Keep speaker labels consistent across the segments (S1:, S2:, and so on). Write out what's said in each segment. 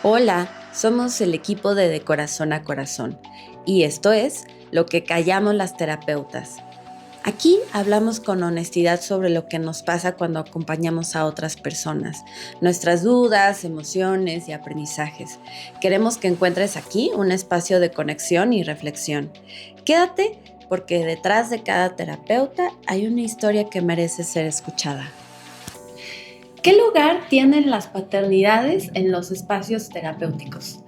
S1: Hola, somos el equipo de Corazón a Corazón y esto es Lo que callamos las terapeutas. Aquí hablamos con honestidad sobre lo que nos pasa cuando acompañamos a otras personas, nuestras dudas, emociones y aprendizajes. Queremos que encuentres aquí un espacio de conexión y reflexión. Quédate porque detrás de cada terapeuta hay una historia que merece ser escuchada. ¿Qué lugar tienen las paternidades en los espacios terapéuticos?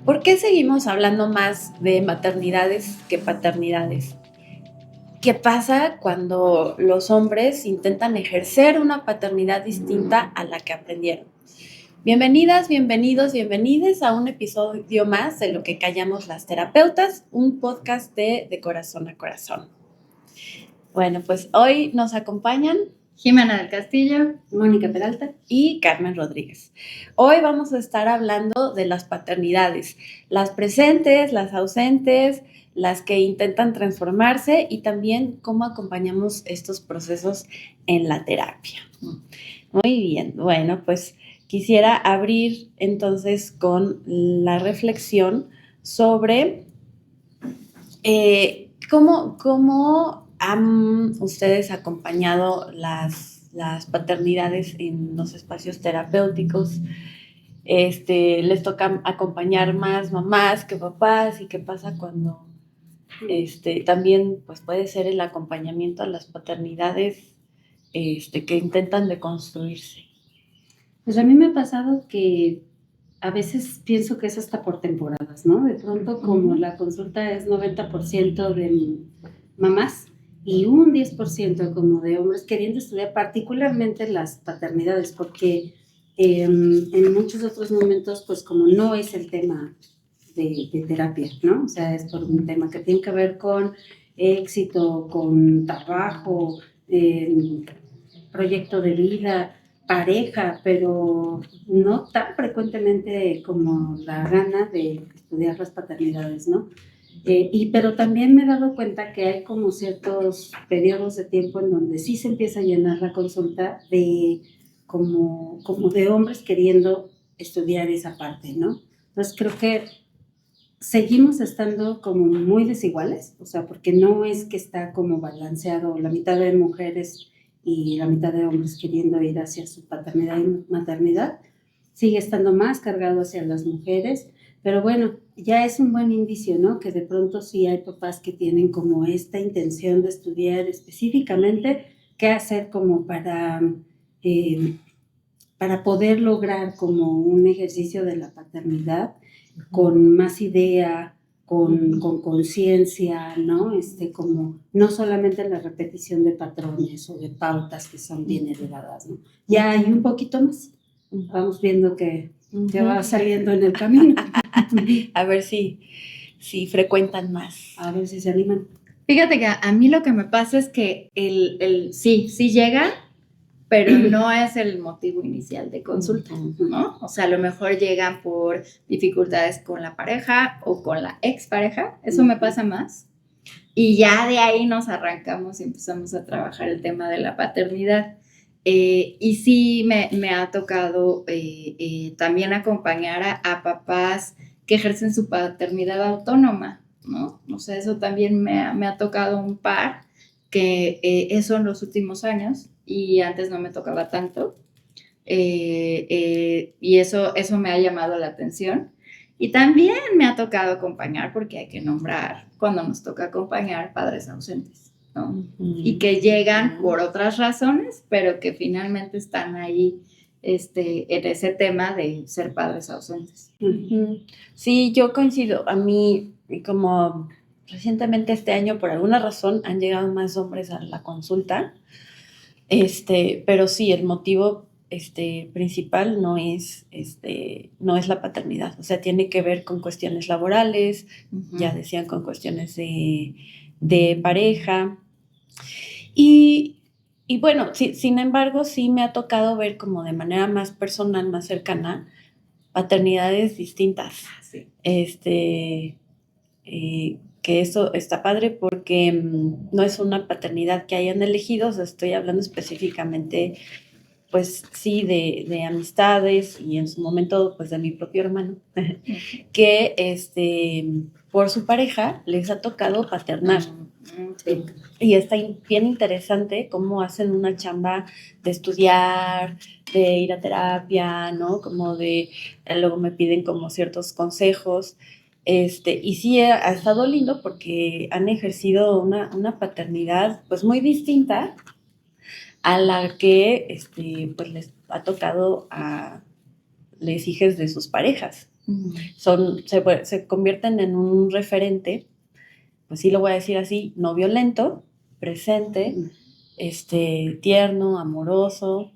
S1: ¿Por qué seguimos hablando más de maternidades que paternidades? ¿Qué pasa cuando los hombres intentan ejercer una paternidad distinta a la que aprendieron? Bienvenidas, bienvenidos, bienvenides a un episodio más de Lo que callamos las terapeutas, un podcast de Corazón a Corazón. Bueno, pues hoy nos acompañan
S2: Jimena del Castillo,
S1: Mónica Peralta y Carmen Rodríguez. Hoy vamos a estar hablando de las paternidades, las presentes, las ausentes, las que intentan transformarse y también cómo acompañamos estos procesos en la terapia. Muy bien, bueno, pues quisiera abrir entonces con la reflexión sobre cómo han ustedes acompañado las paternidades en los espacios terapéuticos. Les toca acompañar más mamás que papás y qué pasa cuando también pues puede ser el acompañamiento a las paternidades que intentan deconstruirse.
S3: Pues a mí me ha pasado que a veces pienso que es hasta por temporadas, ¿no? De pronto, como la consulta es 90% de mamás y un 10% como de hombres queriendo estudiar particularmente las paternidades, porque en muchos otros momentos, pues como no es el tema de terapia, ¿no? O sea, es por un tema que tiene que ver con éxito, con trabajo, proyecto de vida, pareja, pero no tan frecuentemente como la gana de estudiar las paternidades, ¿no? Pero también me he dado cuenta que hay como ciertos periodos de tiempo en donde sí se empieza a llenar la consulta de como de hombres queriendo estudiar esa parte, ¿no? Entonces creo que seguimos estando como muy desiguales, o sea, porque no es que está como balanceado la mitad de mujeres y la mitad de hombres queriendo ir hacia su paternidad y maternidad, sigue estando más cargado hacia las mujeres, pero bueno, ya es un buen indicio, ¿no? Que de pronto sí hay papás que tienen como esta intención de estudiar específicamente qué hacer como para poder lograr como un ejercicio de la paternidad con más idea, con conciencia, ¿no? Como no solamente la repetición de patrones o de pautas que son bien heredadas, ¿no? Ya hay un poquito más. Vamos viendo que va saliendo en el camino.
S1: A ver si frecuentan más.
S3: A ver si se animan.
S2: Fíjate que a mí lo que me pasa es que sí llega, pero no es el motivo inicial de consulta, ¿no? O sea, a lo mejor llegan por dificultades con la pareja o con la expareja, eso me pasa más. Y ya de ahí nos arrancamos y empezamos a trabajar el tema de la paternidad. Y sí me ha tocado también acompañar a papás que ejercen su paternidad autónoma, ¿no? O sea, eso también me ha tocado un par que eso en los últimos años y antes no me tocaba tanto. Y eso me ha llamado la atención. Y también me ha tocado acompañar, porque hay que nombrar cuando nos toca acompañar padres ausentes, ¿no? Y que llegan por otras razones, pero que finalmente están ahí en ese tema de ser padres ausentes.
S1: Sí, yo coincido. A mí, como recientemente este año, por alguna razón, han llegado más hombres a la consulta. Pero sí, el motivo principal no es la paternidad. O sea, tiene que ver con cuestiones laborales, ya decían, con cuestiones de pareja. Y bueno, sí, sin embargo, sí me ha tocado ver como de manera más personal, más cercana, paternidades distintas.
S2: Sí.
S1: Que eso está padre porque no es una paternidad que hayan elegido, o sea, estoy hablando específicamente pues sí, de amistades y en su momento, pues de mi propio hermano, que por su pareja les ha tocado paternar.
S2: Sí.
S1: Y está bien interesante cómo hacen una chamba de estudiar, de ir a terapia, ¿no? Como luego me piden como ciertos consejos. Y sí ha estado lindo porque han ejercido una paternidad pues muy distinta a la que pues les ha tocado a les hijas de sus parejas. Se convierten en un referente, pues sí lo voy a decir así, no violento, presente, tierno, amoroso.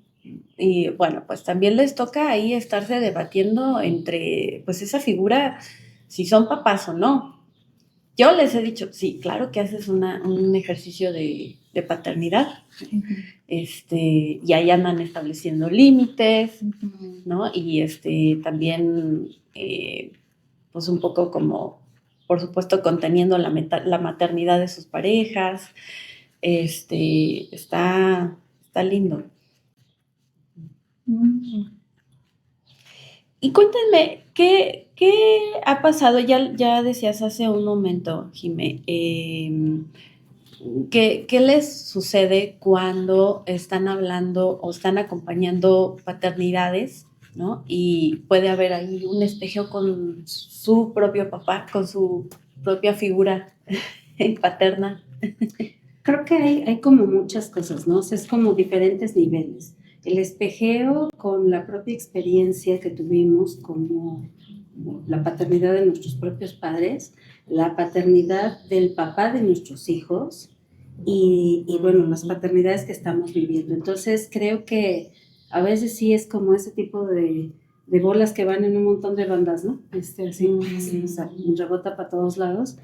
S1: Y bueno, pues también les toca ahí estarse debatiendo entre, pues esa figura, si son papás o no. Yo les he dicho, sí, claro que haces un ejercicio de paternidad, y ahí andan estableciendo límites, ¿no? Y también, pues un poco como, por supuesto, conteniendo la maternidad de sus parejas. Está lindo. Y cuéntenme, ¿qué ha pasado? Ya decías hace un momento, Jimé, ¿qué les sucede cuando están hablando o están acompañando paternidades, ¿no? Y puede haber ahí un espejo con su propio papá, con su propia figura paterna.
S3: Creo que hay como muchas cosas, ¿no? O sea, es como diferentes niveles. El espejeo con la propia experiencia que tuvimos como la paternidad de nuestros propios padres, la paternidad del papá de nuestros hijos y bueno, las paternidades que estamos viviendo. Entonces, creo que a veces sí es como ese tipo de bolas que van en un montón de bandas, ¿no? Así, o sea, rebota para todos lados.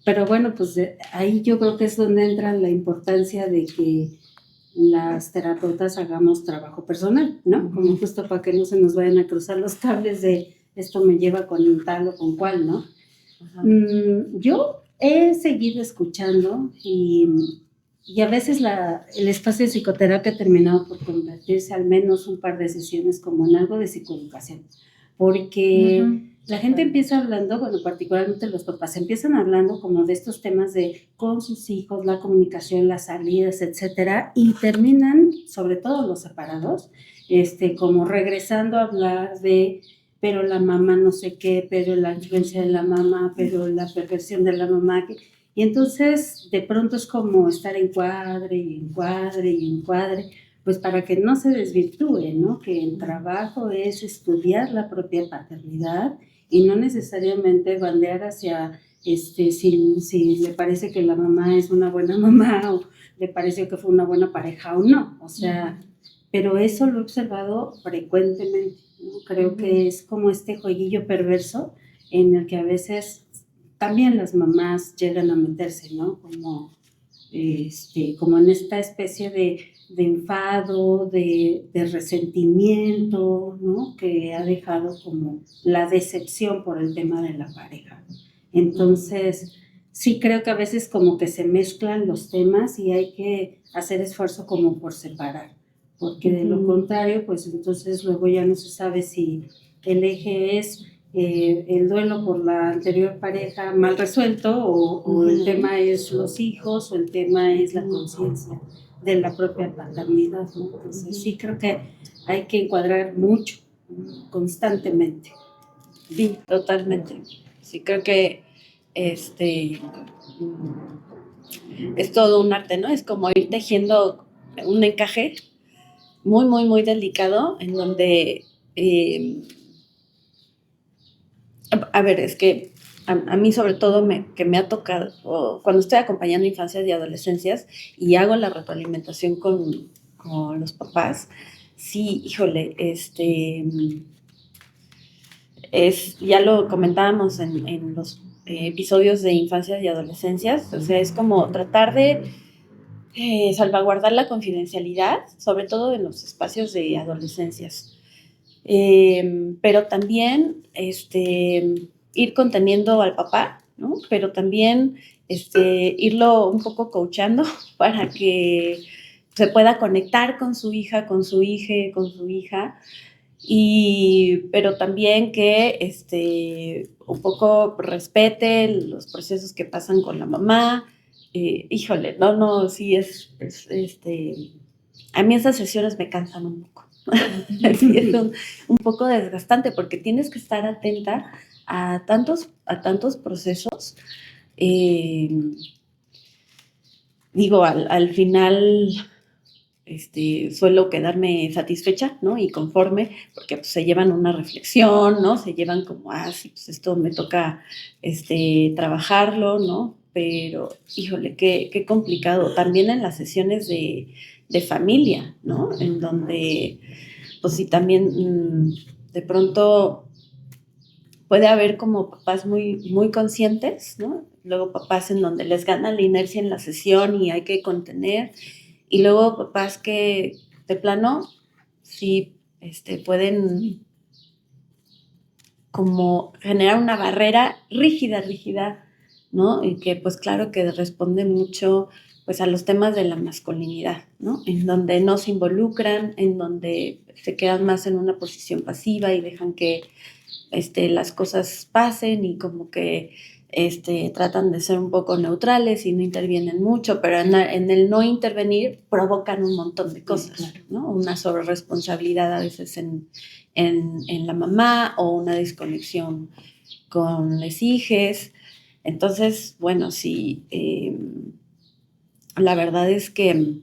S3: Pero bueno, pues ahí yo creo que es donde entra la importancia de que las terapeutas hagamos trabajo personal, ¿no? Como justo para que no se nos vayan a cruzar los cables de esto me lleva con tal o con cual, ¿no? Yo he seguido escuchando y a veces el espacio de psicoterapia ha terminado por convertirse al menos un par de sesiones como en algo de psicoeducación, porque la gente empieza hablando, bueno, particularmente los papás, empiezan hablando como de estos temas de con sus hijos, la comunicación, las salidas, etcétera, y terminan, sobre todo los separados, como regresando a hablar de pero la mamá no sé qué, pero la influencia de la mamá, pero la perversión de la mamá. Y entonces de pronto es como estar en cuadre y encuadre y encuadre, pues para que no se desvirtúe, ¿no? Que el trabajo es estudiar la propia paternidad y no necesariamente bandear hacia si le parece que la mamá es una buena mamá o le pareció que fue una buena pareja o no. O sea, pero eso lo he observado frecuentemente. ¿No? Creo que es como este jueguillo perverso en el que a veces también las mamás llegan a meterse, ¿no? Como en esta especie de enfado, de resentimiento, ¿no? Que ha dejado como la decepción por el tema de la pareja. Entonces, sí creo que a veces como que se mezclan los temas y hay que hacer esfuerzo como por separar, porque de lo contrario, pues entonces luego ya no se sabe si el eje es el duelo por la anterior pareja mal resuelto o el tema es los hijos o el tema es la conciencia de la propia paternidad, ¿no? Entonces sí creo que hay que encuadrar mucho, constantemente.
S1: Sí, totalmente. Sí, creo que es todo un arte, ¿no? Es como ir tejiendo un encaje muy, muy, muy delicado en donde, a ver, es que a mí sobre todo que me ha tocado, cuando estoy acompañando infancias y adolescencias y hago la retroalimentación con los papás, sí, híjole, ya lo comentábamos en los episodios de infancias y adolescencias, o sea, es como tratar de salvaguardar la confidencialidad, sobre todo en los espacios de adolescencias, pero también ir conteniendo al papá, ¿no? Pero también irlo un poco coachando para que se pueda conectar con su hija, con su hija, pero también que un poco respete los procesos que pasan con la mamá. Híjole, no, sí a mí esas sesiones me cansan un poco. Sí, es un poco desgastante porque tienes que estar atenta a tantos procesos. Digo, al final suelo quedarme satisfecha, ¿no? Y conforme, porque pues, se llevan una reflexión, ¿no? Se llevan como, sí, pues esto me toca trabajarlo, ¿no? Pero, híjole, qué complicado. También en las sesiones de familia, ¿no? En donde, pues sí, también de pronto puede haber como papás muy conscientes, ¿no? Luego papás en donde les gana la inercia en la sesión y hay que contener. Y luego papás que de plano sí pueden como generar una barrera rígida, ¿no? Y que pues claro que responde mucho pues a los temas de la masculinidad, ¿no? En donde no se involucran, en donde se quedan más en una posición pasiva y dejan que las cosas pasen y como que tratan de ser un poco neutrales y no intervienen mucho, pero en el no intervenir provocan un montón de cosas, ¿no? Una sobreresponsabilidad a veces en la mamá o una desconexión con las hijas. Entonces, bueno, sí, la verdad es que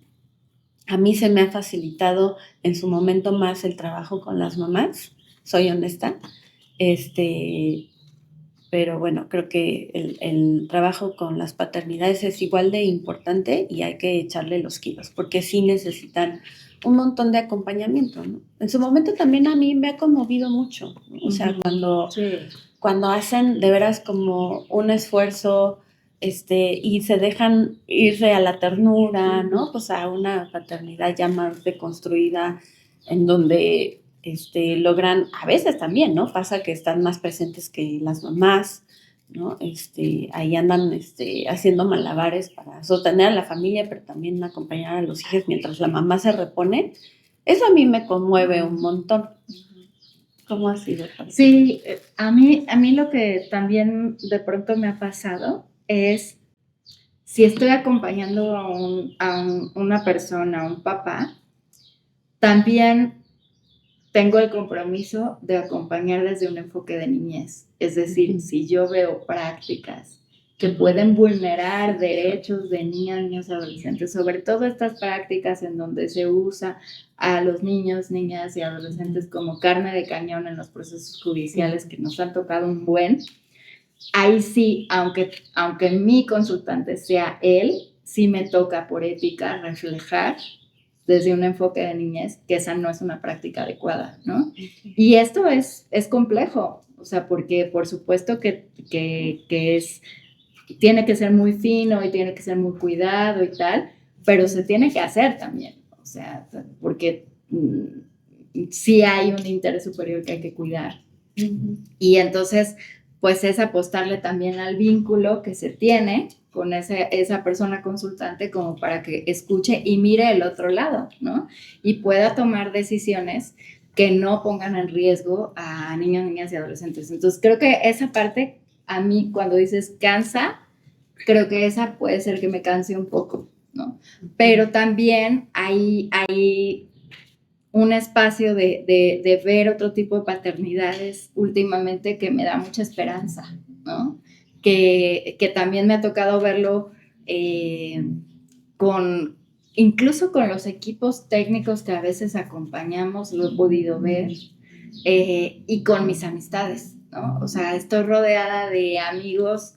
S1: a mí se me ha facilitado en su momento más el trabajo con las mamás, soy honesta. Pero bueno, creo que el trabajo con las paternidades es igual de importante y hay que echarle los kilos, porque sí necesitan un montón de acompañamiento, ¿no? En su momento también a mí me ha conmovido mucho, ¿no? O sea, cuando hacen de veras como un esfuerzo y se dejan irse a la ternura, ¿no? Pues a una paternidad ya más deconstruida, en donde logran, a veces también, ¿no? Pasa que están más presentes que las mamás, ¿no? Ahí andan haciendo malabares para sostener a la familia, pero también acompañar a los hijos mientras la mamá se repone. Eso a mí me conmueve un montón. ¿Cómo ha sido?
S2: Sí, a mí lo que también de pronto me ha pasado es, si estoy acompañando a una persona, a un papá, también tengo el compromiso de acompañar desde un enfoque de niñez. Es decir, si yo veo prácticas que pueden vulnerar derechos de niñas, niños y adolescentes, sobre todo estas prácticas en donde se usa a los niños, niñas y adolescentes como carne de cañón en los procesos judiciales que nos han tocado un buen, ahí sí, aunque mi consultante sea él, sí me toca por ética reflejar desde un enfoque de niñez que esa no es una práctica adecuada, ¿no? Y esto es complejo, o sea, porque por supuesto que tiene que ser muy fino y tiene que ser muy cuidado y tal, pero se tiene que hacer también, o sea, porque sí hay un interés superior que hay que cuidar. Y entonces, pues es apostarle también al vínculo que se tiene con esa persona consultante como para que escuche y mire el otro lado, ¿no? Y pueda tomar decisiones que no pongan en riesgo a niños, niñas y adolescentes. Entonces, creo que esa parte, a mí, cuando dices cansa, creo que esa puede ser que me canse un poco, ¿no? Pero también hay un espacio de ver otro tipo de paternidades últimamente que me da mucha esperanza, ¿no? Que también me ha tocado verlo incluso con los equipos técnicos que a veces acompañamos, lo he podido ver, y con mis amistades, ¿no? O sea, estoy rodeada de amigos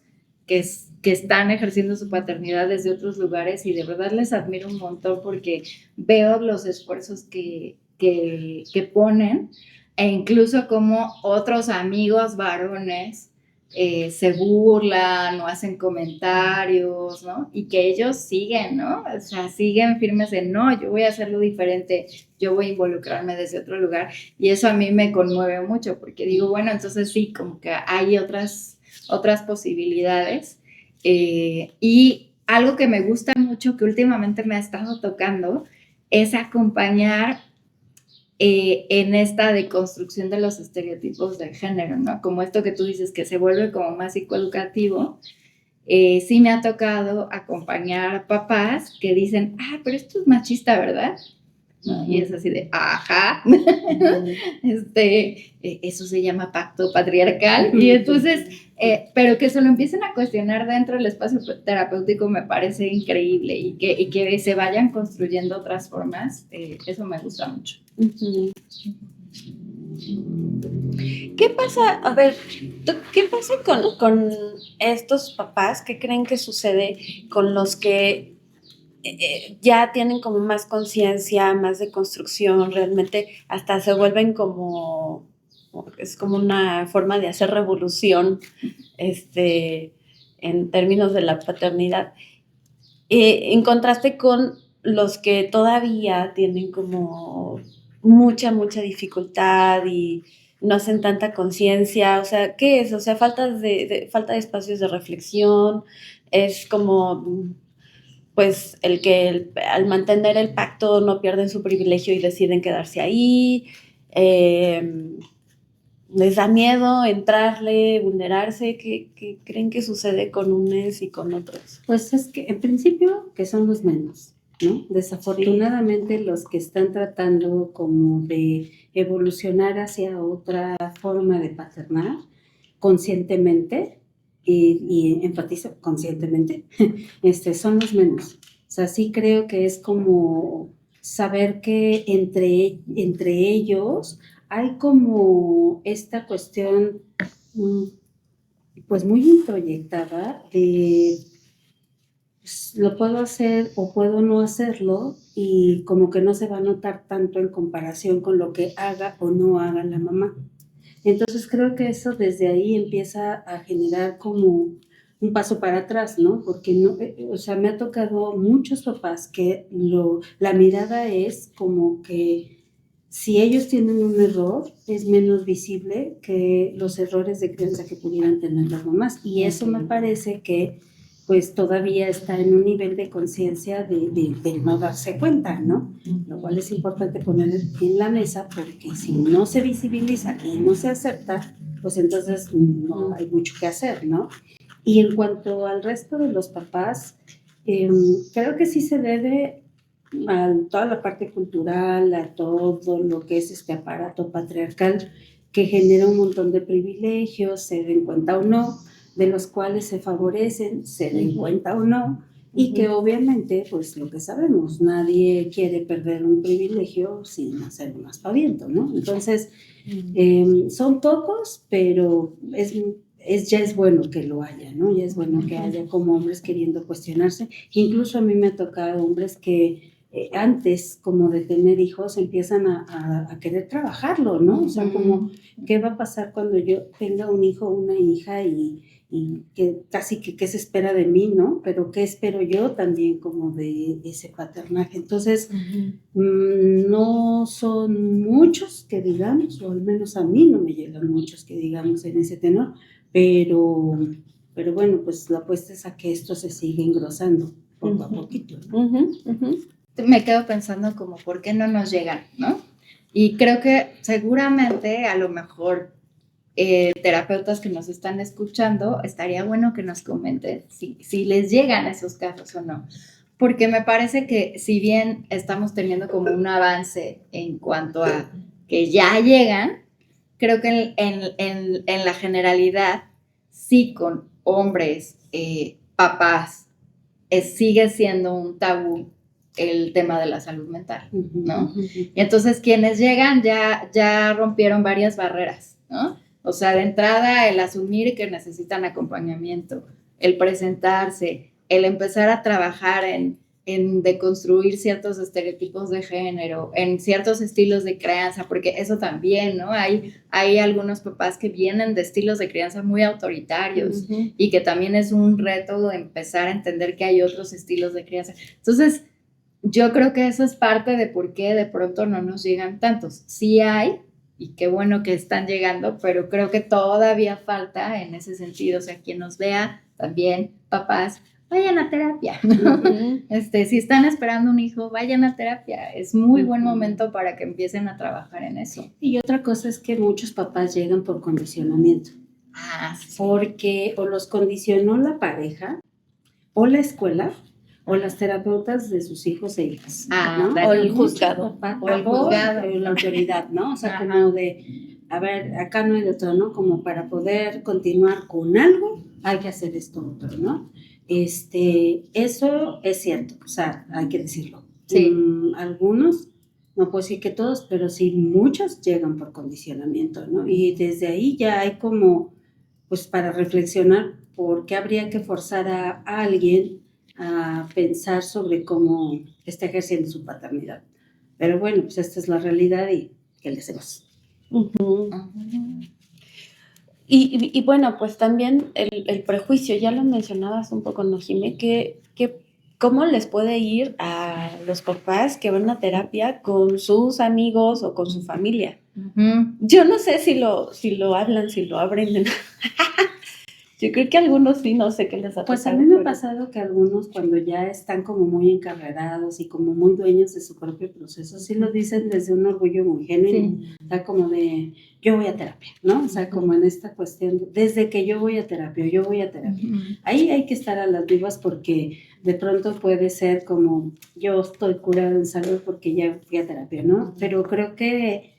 S2: que están ejerciendo su paternidad desde otros lugares y de verdad les admiro un montón porque veo los esfuerzos que ponen e incluso como otros amigos varones se burlan o hacen comentarios, ¿no? Y que ellos siguen, ¿no? O sea, siguen firmes en, no, yo voy a hacerlo diferente, yo voy a involucrarme desde otro lugar. Y eso a mí me conmueve mucho porque digo, bueno, entonces sí, como que hay otras posibilidades. Y algo que me gusta mucho, que últimamente me ha estado tocando, es acompañar en esta deconstrucción de los estereotipos de género, ¿no? Como esto que tú dices, que se vuelve como más psicoeducativo. Sí me ha tocado acompañar papás que dicen, pero esto es machista, ¿verdad? ¿No? Y es así de, ajá, eso se llama pacto patriarcal, y entonces, pero que se lo empiecen a cuestionar dentro del espacio terapéutico me parece increíble, y que se vayan construyendo otras formas, eso me gusta mucho.
S1: ¿Qué pasa? A ver, ¿qué pasa con estos papás? ¿Qué creen que sucede con los que ya tienen como más conciencia, más de construcción, realmente hasta se vuelven como, es como una forma de hacer revolución en términos de la paternidad, en contraste con los que todavía tienen como mucha dificultad y no hacen tanta conciencia? O sea, ¿qué es? O sea, falta de espacios de reflexión, es como pues el que al mantener el pacto no pierden su privilegio y deciden quedarse ahí, les da miedo entrarle, vulnerarse. ¿Qué creen que sucede con unos y con otros?
S3: Pues es que en principio que son los menos, ¿no? Desafortunadamente los que están tratando como de evolucionar hacia otra forma de paternar conscientemente, y enfatizo conscientemente, son los menos. O sea, sí creo que es como saber que entre ellos hay como esta cuestión pues muy introyectada de pues, lo puedo hacer o puedo no hacerlo, y como que no se va a notar tanto en comparación con lo que haga o no haga la mamá. Entonces creo que eso desde ahí empieza a generar como un paso para atrás, ¿no? Porque no, o sea, me ha tocado muchos papás que la mirada es como que si ellos tienen un error, es menos visible que los errores de crianza que pudieran tener las mamás. Y eso me parece que pues todavía está en un nivel de conciencia de no darse cuenta, ¿no? Lo cual es importante poner en la mesa, porque si no se visibiliza y no se acepta, pues entonces no hay mucho que hacer, ¿no? Y en cuanto al resto de los papás, creo que sí se debe a toda la parte cultural, a todo lo que es este aparato patriarcal que genera un montón de privilegios, se den cuenta o no, de los cuales se favorecen, se den cuenta o no, y que obviamente, pues lo que sabemos, nadie quiere perder un privilegio sin hacer un aspaviento, ¿no? Entonces, son pocos, pero ya es bueno que lo haya, ¿no? Ya es bueno que haya como hombres queriendo cuestionarse. Incluso a mí me ha tocado hombres que antes como de tener hijos empiezan a querer trabajarlo, ¿no? O sea, como, ¿qué va a pasar cuando yo tenga un hijo o una hija y que casi que qué se espera de mí, ¿no? Pero qué espero yo también como de ese paternaje. Entonces, no son muchos que digamos, o al menos a mí no me llegan muchos que digamos en ese tenor, pero bueno, pues la apuesta es a que esto se siga engrosando poco a poquito, ¿no?
S2: Me quedo pensando como, ¿por qué no nos llegan, no? Y creo que seguramente, a lo mejor, terapeutas que nos están escuchando, estaría bueno que nos comenten si les llegan esos casos o no. Porque me parece que si bien estamos teniendo como un avance en cuanto a que ya llegan, creo que en la generalidad, sí con hombres, papás, sigue siendo un tabú el tema de la salud mental, ¿no? Y entonces quienes llegan ya rompieron varias barreras, ¿no? O sea, de entrada el asumir que necesitan acompañamiento, el presentarse, el empezar a trabajar en deconstruir ciertos estereotipos de género, en ciertos estilos de crianza, porque eso también, ¿no? Hay algunos papás que vienen de estilos de crianza muy autoritarios y que también es un reto empezar a entender que hay otros estilos de crianza. Entonces, yo creo que eso es parte de por qué de pronto no nos llegan tantos. Sí hay, y qué bueno que están llegando, pero creo que todavía falta en ese sentido. O sea, quien nos vea también, papás, vayan a terapia, ¿no? Si están esperando un hijo, vayan a terapia. Es muy buen momento para que empiecen a trabajar en eso.
S3: Y otra cosa es que muchos papás llegan por condicionamiento.
S2: Sí.
S3: Porque o los condicionó la pareja, o la escuela, o las terapeutas de sus hijos e hijas, ¿no?
S1: O el juzgado.
S3: O el juzgado, la autoridad, ¿no? O sea, como de, a ver, acá no hay de otro, ¿no? Como para poder continuar con algo, hay que hacer esto otro, ¿no? Eso es cierto, o sea, hay que decirlo.
S2: Sí.
S3: Algunos, no puedo decir que todos, pero sí muchos llegan por condicionamiento, ¿no? Y desde ahí ya hay como, pues para reflexionar por qué habría que forzar a alguien a pensar sobre cómo está ejerciendo su paternidad. Pero bueno, pues esta es la realidad y ¿qué le hacemos?
S1: Y bueno, pues también el prejuicio, ya lo mencionabas un poco, ¿no, Jimé? Que ¿cómo les puede ir a los papás que van a terapia con sus amigos o con su familia? Yo no sé si lo hablan, si lo abren. Yo creo que algunos sí, no sé qué les ha pasado.
S3: Pues a mí me ha pasado que algunos cuando ya están como muy encarrerados y como muy dueños de su propio proceso, sí lo dicen desde un orgullo muy genuino, sí. O sea, como de, yo voy a terapia, ¿no? O sea, como en esta cuestión, desde que yo voy a terapia, yo voy a terapia. Ahí hay que estar a las vivas porque de pronto puede ser como, yo estoy curado en salud porque ya fui a terapia, ¿no? Pero creo que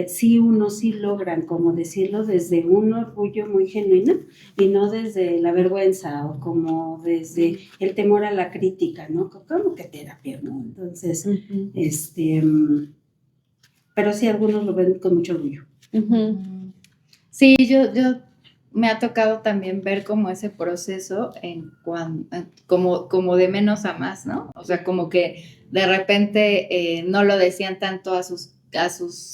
S3: sí unos sí logran como decirlo desde un orgullo muy genuino y no desde la vergüenza o como desde el temor a la crítica, ¿no? Como que terapia, ¿no? Entonces, pero sí algunos lo ven con mucho orgullo.
S2: Sí, yo me ha tocado también ver como ese proceso como de menos a más, ¿no? O sea, como que de repente no lo decían tanto a sus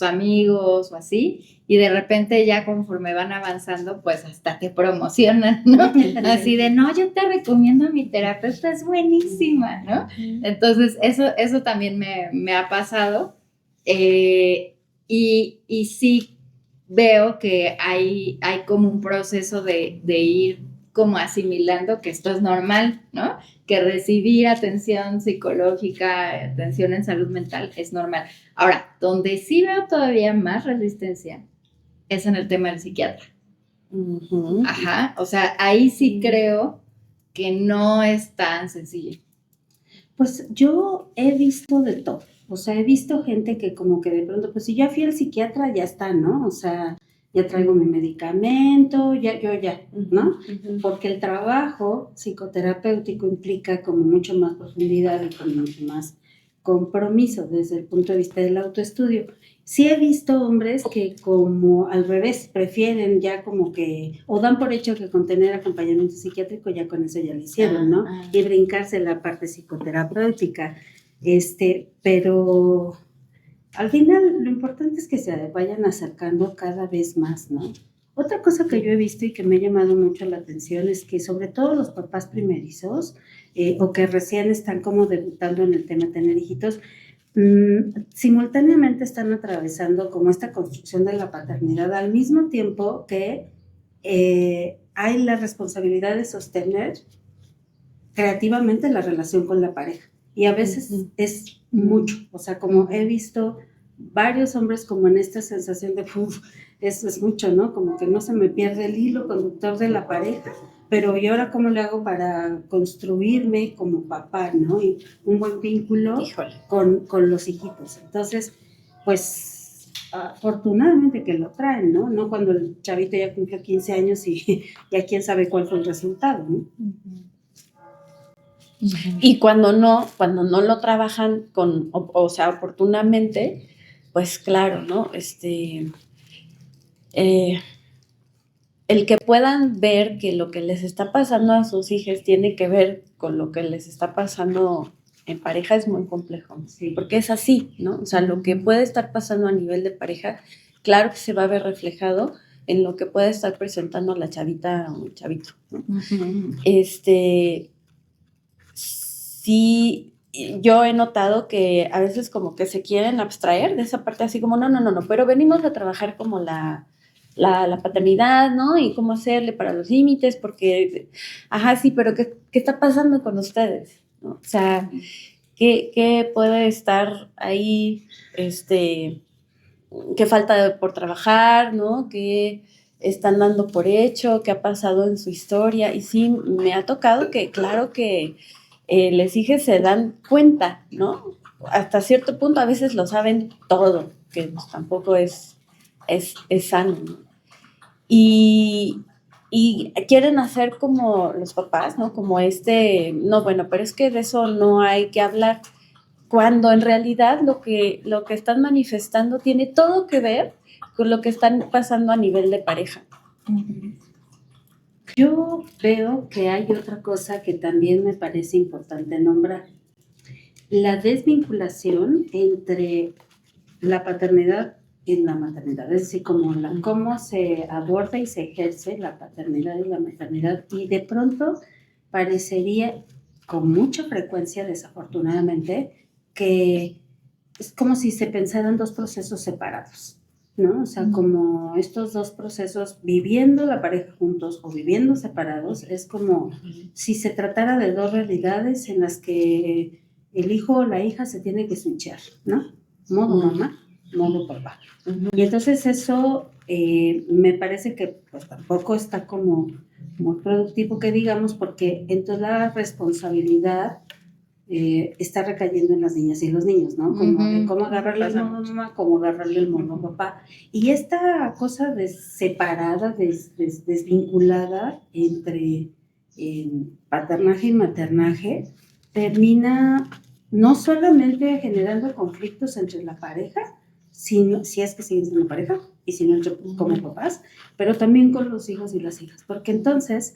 S2: amigos o así, y de repente ya conforme van avanzando, pues hasta te promocionan, ¿no? Así de, no, yo te recomiendo a mi terapeuta, es buenísima, ¿no? Entonces, eso también me ha pasado, y sí veo que hay como un proceso de ir como asimilando que esto es normal, ¿no? Que recibir atención psicológica, atención en salud mental es normal. Ahora, donde sí veo todavía más resistencia es en el tema del psiquiatra. Ajá, o sea, ahí sí creo que no es tan sencillo.
S3: Pues yo he visto de todo. O sea, he visto gente que como que de pronto, pues si ya fui al psiquiatra, ya está, ¿no? O sea, ya traigo mi medicamento, ya, ¿no? Porque el trabajo psicoterapéutico implica como mucho más profundidad y como mucho más compromiso desde el punto de vista del autoestudio. Sí he visto hombres que como al revés prefieren ya como que, o dan por hecho que con tener acompañamiento psiquiátrico ya con eso ya lo hicieron, ¿no? Y brincarse la parte psicoterapéutica. Pero al final lo importante es que se vayan acercando cada vez más, ¿no? Otra cosa que yo he visto y que me ha llamado mucho la atención es que sobre todo los papás primerizos o que recién están como debutando en el tema de tener hijitos, simultáneamente están atravesando como esta construcción de la paternidad al mismo tiempo que hay la responsabilidad de sostener creativamente la relación con la pareja. Y a veces es mucho, o sea, como he visto varios hombres como en esta sensación de, eso es mucho, ¿no? Como que no se me pierde el hilo conductor de la pareja, pero ¿y ahora cómo le hago para construirme como papá, ¿no? Y un buen vínculo con los hijitos. Entonces, pues, afortunadamente que lo traen, ¿no? No cuando el chavito ya cumplió 15 años y ya quién sabe cuál fue el resultado, ¿no?
S1: Y cuando no lo trabajan o sea, oportunamente, pues claro, ¿no? El que puedan ver que lo que les está pasando a sus hijos tiene que ver con lo que les está pasando en pareja es muy complejo, ¿sí? Porque es así, ¿no? O sea, lo que puede estar pasando a nivel de pareja, claro que se va a ver reflejado en lo que puede estar presentando la chavita o el chavito, ¿no? Sí, yo he notado que a veces como que se quieren abstraer de esa parte así como, no, pero venimos a trabajar como la la paternidad, ¿no? Y cómo hacerle para los límites, porque, ajá, sí, pero ¿qué está pasando con ustedes? ¿No? O sea, ¿qué puede estar ahí, qué falta por trabajar, ¿no? ¿Qué están dando por hecho? ¿Qué ha pasado en su historia? Y sí, me ha tocado que, claro que les hijas se dan cuenta, ¿no? Hasta cierto punto a veces lo saben todo, que pues, tampoco es sano, ¿no? Y quieren hacer como los papás, ¿no? Como no, bueno, pero es que de eso no hay que hablar, cuando en realidad lo que están manifestando tiene todo que ver con lo que están pasando a nivel de pareja.
S3: Yo veo que hay otra cosa que también me parece importante nombrar. La desvinculación entre la paternidad y la maternidad, es decir, cómo se aborda y se ejerce la paternidad y la maternidad, y de pronto parecería, con mucha frecuencia desafortunadamente, que es como si se pensaran dos procesos separados, ¿no? O sea, como estos dos procesos, viviendo la pareja juntos o viviendo separados, es como si se tratara de dos realidades en las que el hijo o la hija se tiene que switchar, ¿no? Modo mamá, modo papá. Y entonces eso me parece que pues tampoco está como muy productivo que digamos, porque entonces la responsabilidad está recayendo en las niñas y los niños, ¿no? Como en cómo agarrarle el modo mamá, cómo agarrarle el modo papá. Y esta cosa separada, desvinculada entre paternaje y maternaje, termina no solamente generando conflictos entre la pareja, si es que siguen siendo pareja, y si no, como papás, pero también con los hijos y las hijas, porque entonces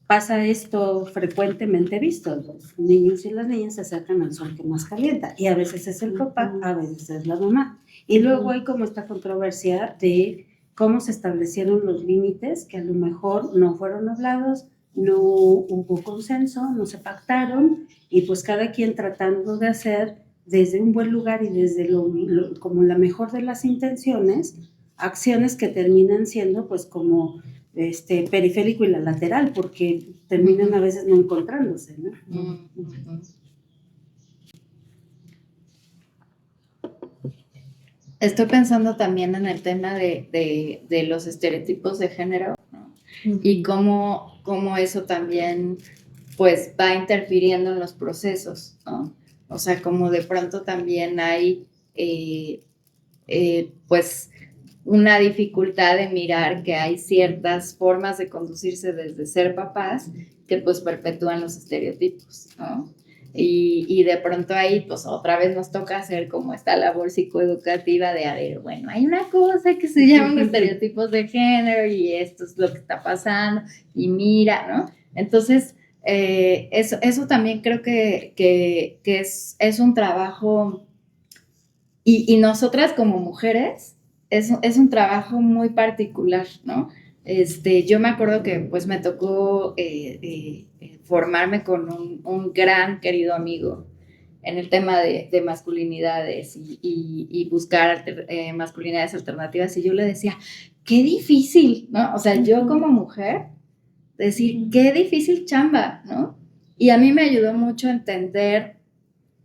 S3: pasa esto frecuentemente visto, los niños y las niñas se acercan al sol que más calienta, y a veces es el papá, a veces es la mamá, y luego hay como esta controversia de cómo se establecieron los límites, que a lo mejor no fueron hablados, no hubo consenso, no se pactaron, y pues cada quien tratando de hacer desde un buen lugar y desde como la mejor de las intenciones, acciones que terminan siendo pues como periférico y la lateral, porque terminan a veces no encontrándose, ¿no?
S2: Estoy pensando también en el tema de los estereotipos de género, ¿no? Y cómo eso también pues va interfiriendo en los procesos, ¿no? O sea, como de pronto también hay pues una dificultad de mirar que hay ciertas formas de conducirse desde ser papás que pues perpetúan los estereotipos, ¿no? Y de pronto ahí pues otra vez nos toca hacer como esta labor psicoeducativa de, a ver, bueno, hay una cosa que se llaman estereotipos de género y esto es lo que está pasando y mira, ¿no? Entonces, eso también creo que es un trabajo y nosotras como mujeres es un trabajo muy particular, ¿no? Yo me acuerdo que pues me tocó formarme con un gran querido amigo en el tema de masculinidades y buscar masculinidades alternativas, y yo le decía, qué difícil, ¿no? O sea, yo como mujer, decir, qué difícil chamba, ¿no? Y a mí me ayudó mucho a entender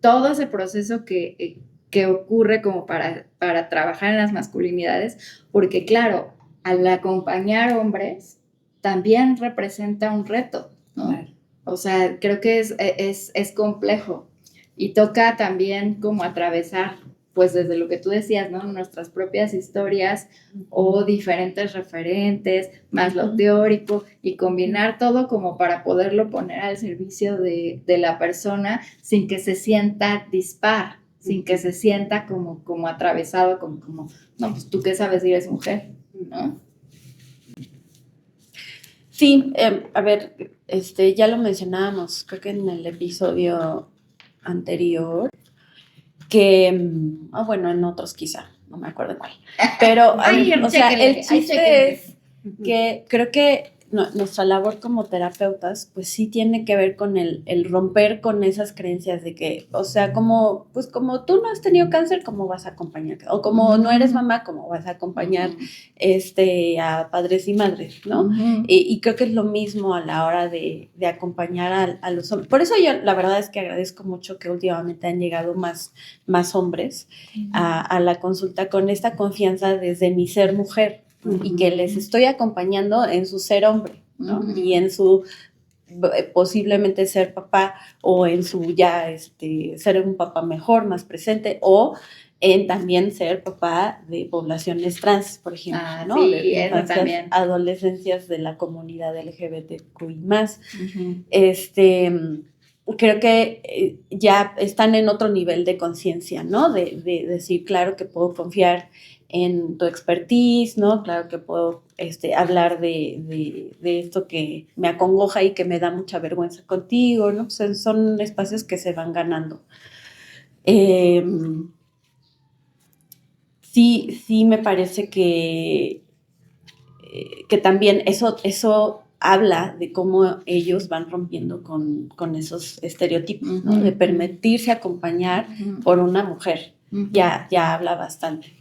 S2: todo ese proceso que ocurre como para trabajar en las masculinidades, porque claro, al acompañar hombres también representa un reto, ¿no? Claro. O sea, creo que es complejo y toca también como atravesar, pues desde lo que tú decías, ¿no? Nuestras propias historias o diferentes referentes, más lo teórico, y combinar todo como para poderlo poner al servicio de la persona sin que se sienta dispar, sin que se sienta como atravesado, como, no, pues tú qué sabes si eres mujer, ¿no?
S1: Sí, a ver, ya lo mencionábamos, creo que en el episodio anterior, que, bueno, en otros quizá, no me acuerdo cuál, pero, o sea, el chiste es que creo que nuestra labor como terapeutas, pues sí tiene que ver con el romper con esas creencias de que, o sea, como tú no has tenido cáncer, ¿cómo vas a acompañar? O como no eres mamá, ¿cómo vas a acompañar a padres y madres, ¿no? Y creo que es lo mismo a la hora de acompañar a los hombres. Por eso yo la verdad es que agradezco mucho que últimamente han llegado más hombres a la consulta con esta confianza desde mi ser mujer. Y que les estoy acompañando en su ser hombre, ¿no? Y en su posiblemente ser papá o en su ya ser un papá mejor, más presente, o en también ser papá de poblaciones trans, por ejemplo, ¿no?
S2: Sí,
S1: de
S2: eso también.
S1: Adolescencias de la comunidad LGBTQI+. Creo que ya están en otro nivel de conciencia, ¿no? De decir, claro que puedo confiar en tu expertise, ¿no? Claro que puedo hablar de esto que me acongoja y que me da mucha vergüenza contigo, ¿no? Pues son espacios que se van ganando. Sí me parece que también eso habla de cómo ellos van rompiendo con esos estereotipos, ¿no? De permitirse acompañar por una mujer. Ya habla bastante.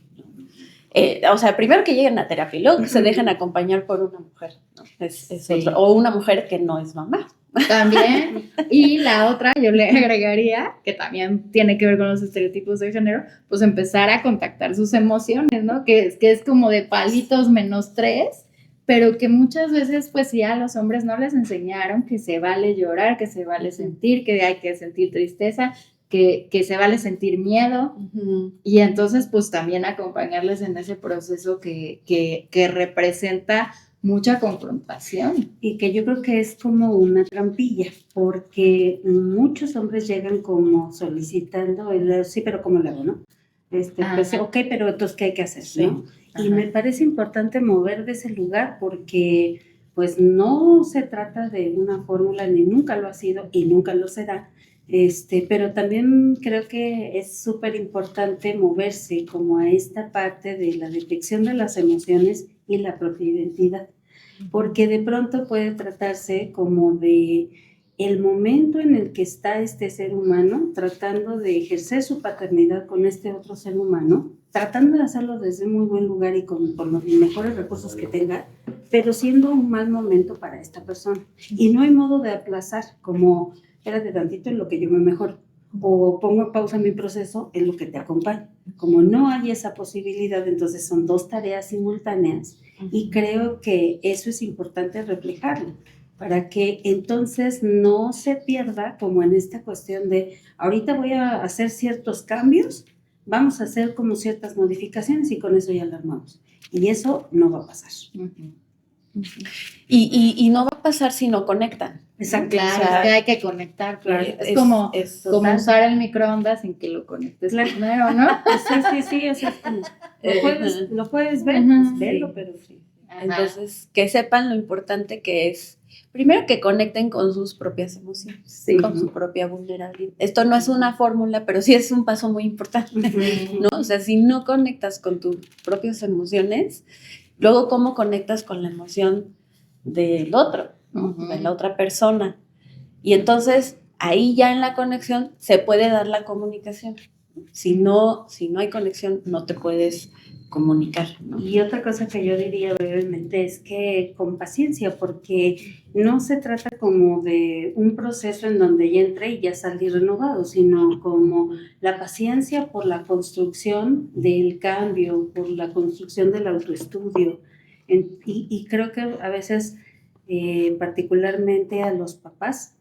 S1: O sea, primero que lleguen a terapia y luego que se dejen acompañar por una mujer, ¿no? Es otro, o una mujer que no es mamá.
S2: También, y la otra yo le agregaría, que también tiene que ver con los estereotipos de género, pues empezar a contactar sus emociones, ¿no? Que es como de palitos -3, pero que muchas veces pues sí a los hombres no les enseñaron que se vale llorar, que se vale sentir, que hay que sentir tristeza, que se vale sentir miedo, y entonces pues también acompañarles en ese proceso que representa mucha confrontación.
S3: Y que yo creo que es como una trampilla, porque muchos hombres llegan como solicitando sí, pero ¿cómo lo hago, no? Pues, ok, pero entonces, ¿qué hay que hacer? Sí. ¿No? Y me parece importante mover de ese lugar porque pues no se trata de una fórmula, ni nunca lo ha sido y nunca lo será, pero también creo que es súper importante moverse como a esta parte de la detección de las emociones y la propia identidad, porque de pronto puede tratarse como de el momento en el que está este ser humano tratando de ejercer su paternidad con este otro ser humano, tratando de hacerlo desde un muy buen lugar y con los mejores recursos que tenga, pero siendo un mal momento para esta persona. Y no hay modo de aplazar, como espérate tantito en lo que yo me mejoro, o pongo pausa en mi proceso en lo que te acompaño. Como no hay esa posibilidad, entonces son dos tareas simultáneas y creo que eso es importante reflejarlo para que entonces no se pierda como en esta cuestión de ahorita voy a hacer ciertos cambios, vamos a hacer como ciertas modificaciones y con eso ya lo armamos. Y eso no va a pasar.
S1: Y no va a pasar si no conectan.
S2: Exacto, claro, o sea, es que hay que conectar, claro. Es como usar el microondas sin que lo conectes primero, ¿no?
S3: Sí, o sea, es como, lo puedes ver, pues, verlo, pero sí.
S1: Entonces, que sepan lo importante que es, primero que conecten con sus propias emociones, con su propia vulnerabilidad. Esto no es una fórmula, pero sí es un paso muy importante, ¿no? O sea, si no conectas con tus propias emociones, luego cómo conectas con la emoción del otro, ¿no? De la otra persona. Y entonces, ahí ya en la conexión se puede dar la comunicación. Si no hay conexión, no te puedes comunicar, ¿no?
S3: Y otra cosa que yo diría brevemente es que con paciencia, porque no se trata como de un proceso en donde ya entré y ya salí renovado, sino como la paciencia por la construcción del cambio, por la construcción del autoestudio. Y creo que a veces, particularmente a los papás,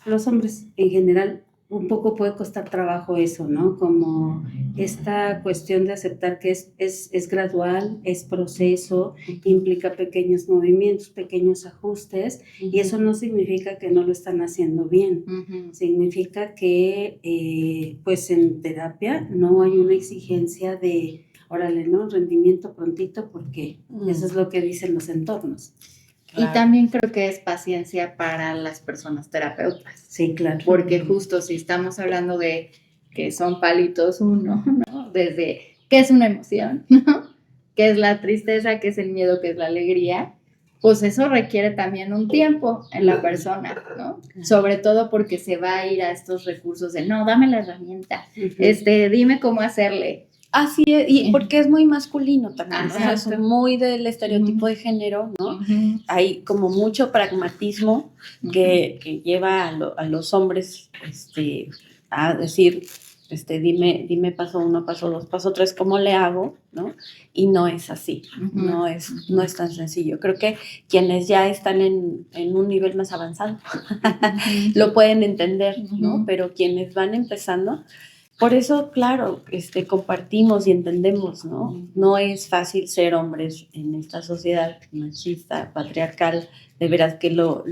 S3: los hombres en general, un poco puede costar trabajo eso, ¿no? Como esta cuestión de aceptar que es gradual, es proceso, implica pequeños movimientos, pequeños ajustes, y eso no significa que no lo están haciendo bien. Significa que, pues en terapia no hay una exigencia de, órale, ¿no? Rendimiento prontito, porque eso es lo que dicen los entornos.
S2: Claro. Y también creo que es paciencia para las personas terapeutas.
S3: Sí, claro.
S2: Porque justo si estamos hablando de que son palitos uno, ¿no? Desde qué es una emoción, ¿no? qué es la tristeza, qué es el miedo, qué es la alegría, pues eso requiere también un tiempo en la persona, ¿no? Sobre todo porque se va a ir a estos recursos de, no, dame la herramienta, dime cómo hacerle.
S1: Así es, y porque es muy masculino también, ¿no? O sea, es
S2: Exacto.
S1: muy del estereotipo de género, ¿no? Hay como mucho pragmatismo que lleva a los hombres a decir, dime paso 1, paso 2, paso 3, ¿cómo le hago? ¿No? Y no es así, no es tan sencillo. Creo que quienes ya están en un nivel más avanzado lo pueden entender, ¿no? Pero quienes van empezando, por eso, claro, compartimos y entendemos, ¿no? No es fácil ser hombres en esta sociedad machista, patriarcal, de veras que lo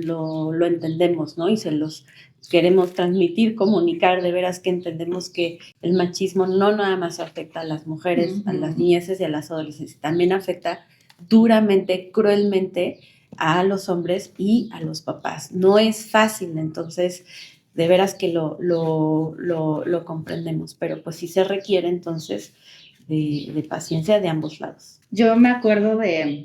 S1: entendemos, ¿no? Y se los queremos transmitir, comunicar, de veras que entendemos que el machismo no nada más afecta a las mujeres, a las niñeces y a las adolescentes, también afecta duramente, cruelmente a los hombres y a los papás. No es fácil, entonces de veras que lo comprendemos, pero pues sí se requiere entonces de paciencia de ambos lados.
S2: Yo me acuerdo de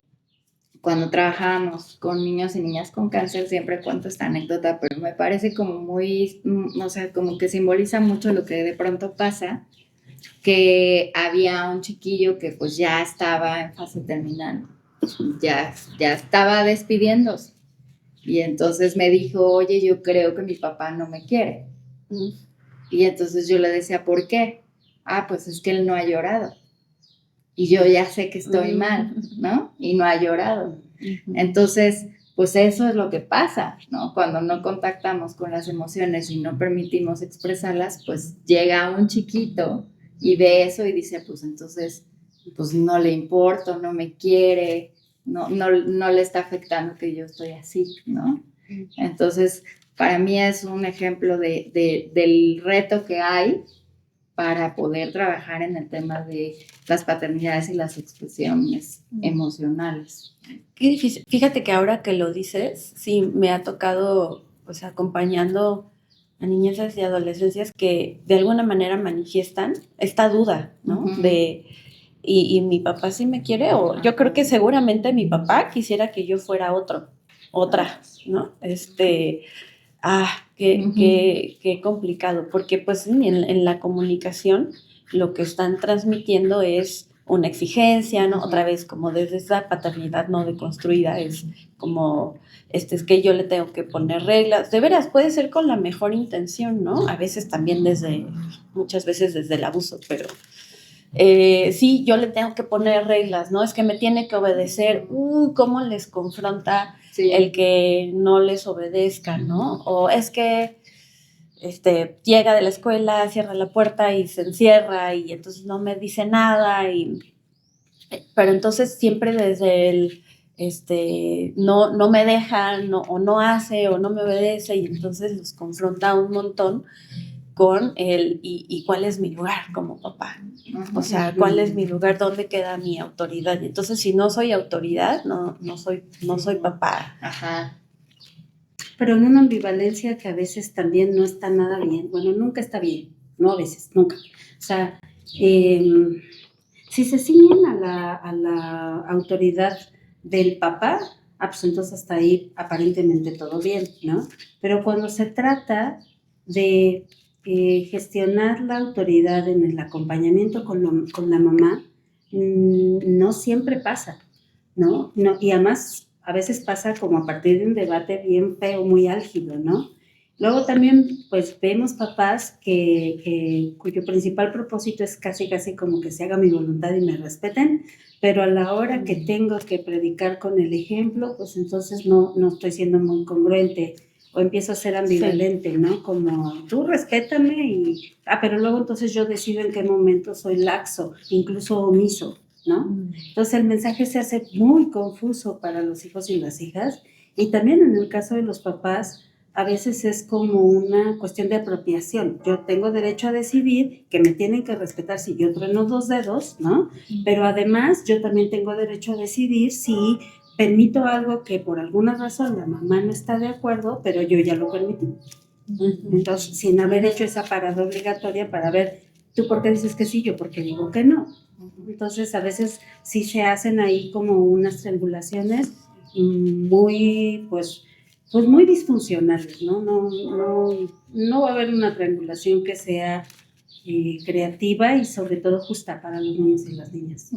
S2: cuando trabajábamos con niños y niñas con cáncer, siempre cuento esta anécdota, pero me parece como muy, o sea, como que simboliza mucho lo que de pronto pasa, que había un chiquillo que pues ya estaba en fase terminal, ya estaba despidiéndose. Y entonces me dijo, oye, yo creo que mi papá no me quiere. Y entonces yo le decía, ¿por qué? Ah, pues es que él no ha llorado. Y yo ya sé que estoy mal, ¿no? Y no ha llorado. Entonces, pues eso es lo que pasa, ¿no? Cuando no contactamos con las emociones y no permitimos expresarlas, pues llega un chiquito y ve eso y dice, pues entonces, pues no le importo, no me quiere, no le está afectando que yo estoy así, ¿no? Entonces, para mí es un ejemplo del reto que hay para poder trabajar en el tema de las paternidades y las expresiones emocionales.
S1: Qué difícil. Fíjate que ahora que lo dices, sí, me ha tocado, pues, acompañando a niñezas y adolescencias que de alguna manera manifiestan esta duda, ¿no? ¿Y mi papá sí me quiere? O yo creo que seguramente mi papá quisiera que yo fuera otra, ¿no? Qué complicado, porque pues en la comunicación lo que están transmitiendo es una exigencia, ¿no? Otra vez, como desde esa paternidad no deconstruida, es como, es que yo le tengo que poner reglas, de veras, puede ser con la mejor intención, ¿no? A veces también muchas veces desde el abuso, pero sí, yo le tengo que poner reglas, ¿no? Es que me tiene que obedecer, ¿cómo les confronta el que no les obedezcan, ¿no? O es que llega de la escuela, cierra la puerta y se encierra y entonces no me dice nada, pero entonces siempre desde el no me deja, o no hace, o no me obedece, y entonces los confronta un montón con el y cuál es mi lugar como papá. O sea, cuál es mi lugar, dónde queda mi autoridad. Entonces, si no soy autoridad, no soy papá.
S3: Ajá. Pero en una ambivalencia que a veces también no está nada bien. Bueno, nunca está bien, no a veces, nunca. O sea, si se ciñen a la autoridad del papá, pues entonces hasta ahí aparentemente todo bien, ¿no? Pero cuando se trata de gestionar la autoridad en el acompañamiento con la mamá, no siempre pasa, ¿no? Y además a veces pasa como a partir de un debate bien feo, muy álgido, ¿no? Luego también, pues, vemos papás cuyo principal propósito es casi como que se haga mi voluntad y me respeten, pero a la hora que tengo que predicar con el ejemplo, pues entonces no estoy siendo muy congruente o empiezo a ser ambivalente, ¿no? Como, tú respétame pero luego entonces yo decido en qué momento soy laxo, incluso omiso, ¿no? Entonces el mensaje se hace muy confuso para los hijos y las hijas, y también en el caso de los papás a veces es como una cuestión de apropiación. Yo tengo derecho a decidir que me tienen que respetar si yo trueno 2 dedos, ¿no? Pero además yo también tengo derecho a decidir si permito algo que por alguna razón la mamá no está de acuerdo, pero yo ya lo permití. Entonces, sin haber hecho esa parada obligatoria para ver, ¿tú por qué dices que sí? Yo porque digo que no. Entonces, a veces sí se hacen ahí como unas triangulaciones muy, pues muy disfuncionales, ¿no? No va a haber una triangulación que sea creativa y sobre todo justa para los niños y las niñas.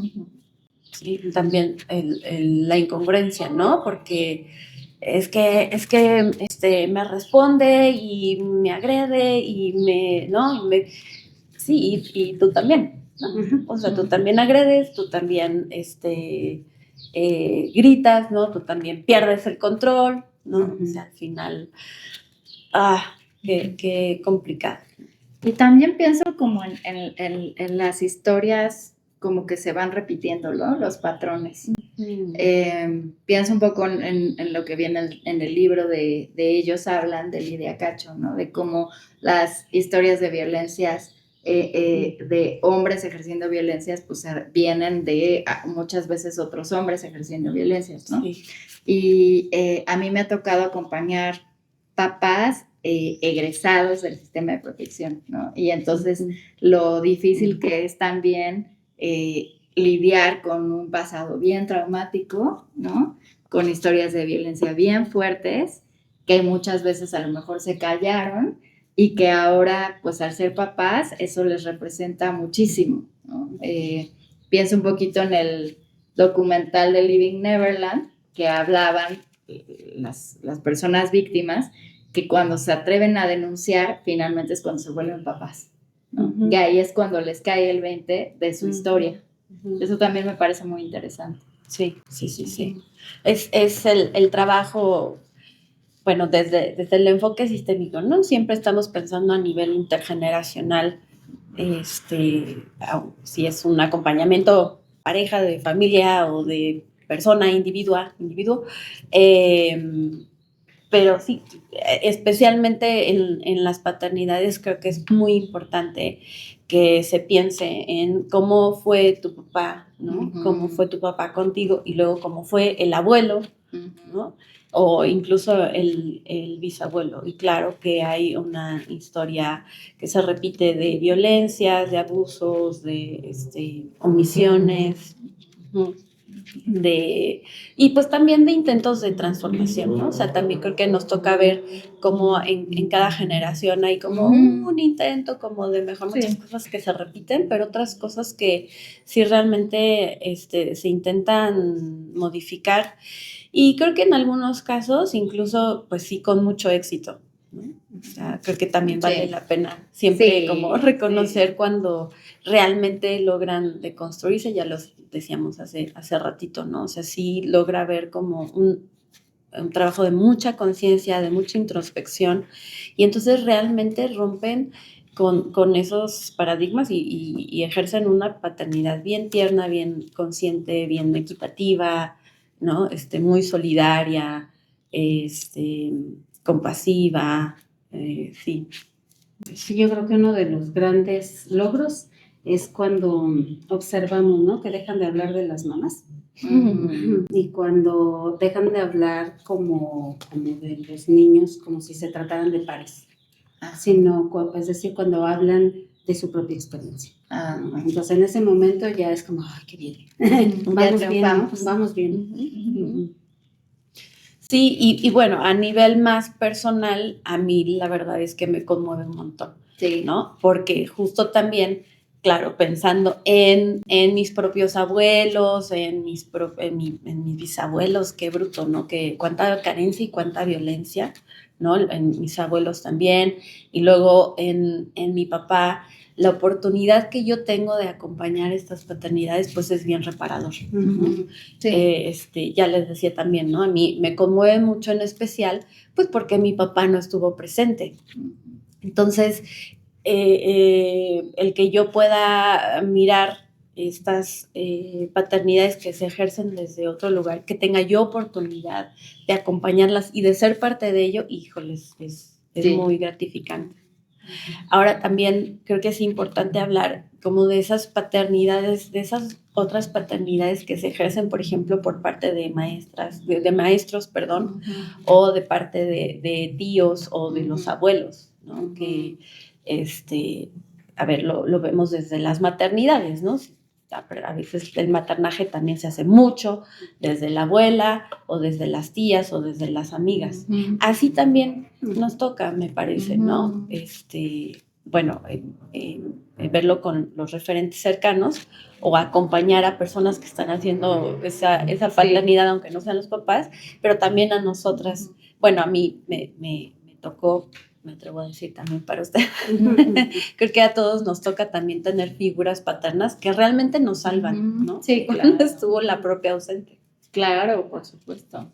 S1: Sí, también la incongruencia, ¿no? Porque es que me responde y me agrede y ¿no? Sí, y tú también, ¿no? O sea, tú también agredes, tú también gritas, ¿no? Tú también pierdes el control, ¿no? O sea, al final, qué complicado.
S2: Y también pienso como en las historias como que se van repitiendo, ¿no? Los patrones. Pienso un poco en lo que viene en el libro de Ellos hablan, de Lidia Cacho, ¿no? De cómo las historias de violencias, de hombres ejerciendo violencias, pues vienen de muchas veces otros hombres ejerciendo violencias, ¿no?
S1: Sí.
S2: Y a mí me ha tocado acompañar papás egresados del sistema de protección, ¿no? Y entonces lo difícil que es también lidiar con un pasado bien traumático, ¿no? Con historias de violencia bien fuertes, que muchas veces a lo mejor se callaron y que ahora, pues al ser papás, eso les representa muchísimo, ¿no? Pienso un poquito en el documental de Living Neverland, que hablaban las personas víctimas, que cuando se atreven a denunciar, finalmente es cuando se vuelven papás, ¿no? Y ahí es cuando les cae el 20 de su historia. Eso también me parece muy interesante.
S1: Sí. Es el trabajo, bueno, desde el enfoque sistémico, ¿no? Siempre estamos pensando a nivel intergeneracional, si es un acompañamiento pareja, de familia o de persona, individuo, pero sí, especialmente en las paternidades creo que es muy importante que se piense en cómo fue tu papá, ¿no? Cómo fue tu papá contigo y luego cómo fue el abuelo, ¿no? O incluso el bisabuelo. Y claro que hay una historia que se repite de violencias, de abusos, de omisiones, y pues también de intentos de transformación, ¿no? O sea, también creo que nos toca ver cómo en cada generación hay como un intento como de mejorar, muchas cosas que se repiten, pero otras cosas que sí realmente se intentan modificar, y creo que en algunos casos incluso pues sí con mucho éxito, ¿no? O sea, creo que también vale la pena siempre como reconocer cuando realmente logran deconstruirse, ya los decíamos hace ratito, ¿no? O sea, sí logra ver como un trabajo de mucha conciencia, de mucha introspección, y entonces realmente rompen con esos paradigmas y ejercen una paternidad bien tierna, bien consciente, bien equitativa, ¿no? Muy solidaria, compasiva, sí.
S3: Sí, yo creo que uno de los grandes logros es cuando observamos, ¿no? Que dejan de hablar de las mamás. Y cuando dejan de hablar como de los niños, como si se trataran de pares, sino, es decir, cuando hablan de su propia experiencia. Entonces, en ese momento ya es como, ¡ay, qué bien! Vamos bien.
S1: Sí, y bueno, a nivel más personal, a mí la verdad es que me conmueve un montón, ¿no? Porque justo también, claro, pensando en mis propios abuelos, en mis bisabuelos, qué bruto, ¿no? Que cuánta carencia y cuánta violencia, ¿no? En mis abuelos también, y luego en mi papá, la oportunidad que yo tengo de acompañar estas paternidades, pues es bien reparador, ¿no? Ya les decía también, ¿no? A mí me conmueve mucho en especial, pues porque mi papá no estuvo presente. Entonces, el que yo pueda mirar estas paternidades que se ejercen desde otro lugar, que tenga yo oportunidad de acompañarlas y de ser parte de ello, híjoles, es muy gratificante. Ahora también creo que es importante hablar como de esas paternidades, de esas otras paternidades que se ejercen, por ejemplo, por parte de maestras, de maestros, perdón, o de parte de tíos o de los abuelos, ¿no? Que a ver, lo vemos desde las maternidades, ¿no? A veces el maternaje también se hace mucho desde la abuela o desde las tías o desde las amigas. Así también nos toca, me parece, ¿no? Bueno, verlo con los referentes cercanos o acompañar a personas que están haciendo esa paternidad, aunque no sean los papás, pero también a nosotras. Bueno, a mí me tocó, me atrevo a decir también para usted, creo que a todos nos toca también tener figuras paternas que realmente nos salvan, ¿no?
S2: Sí,
S1: Cuando
S2: claro.
S1: estuvo la propia ausente.
S2: Claro, por supuesto.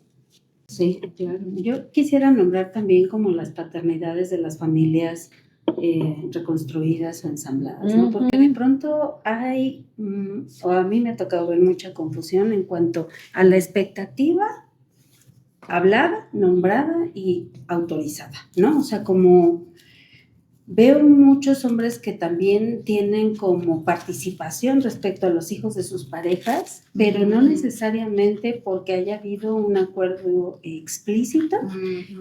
S3: Sí, claro. Yo quisiera nombrar también como las paternidades de las familias reconstruidas o ensambladas, ¿no? Porque de pronto hay, o a mí me ha tocado ver mucha confusión en cuanto a la expectativa hablada, nombrada y autorizada, ¿no? O sea, como veo muchos hombres que también tienen como participación respecto a los hijos de sus parejas, pero no necesariamente porque haya habido un acuerdo explícito,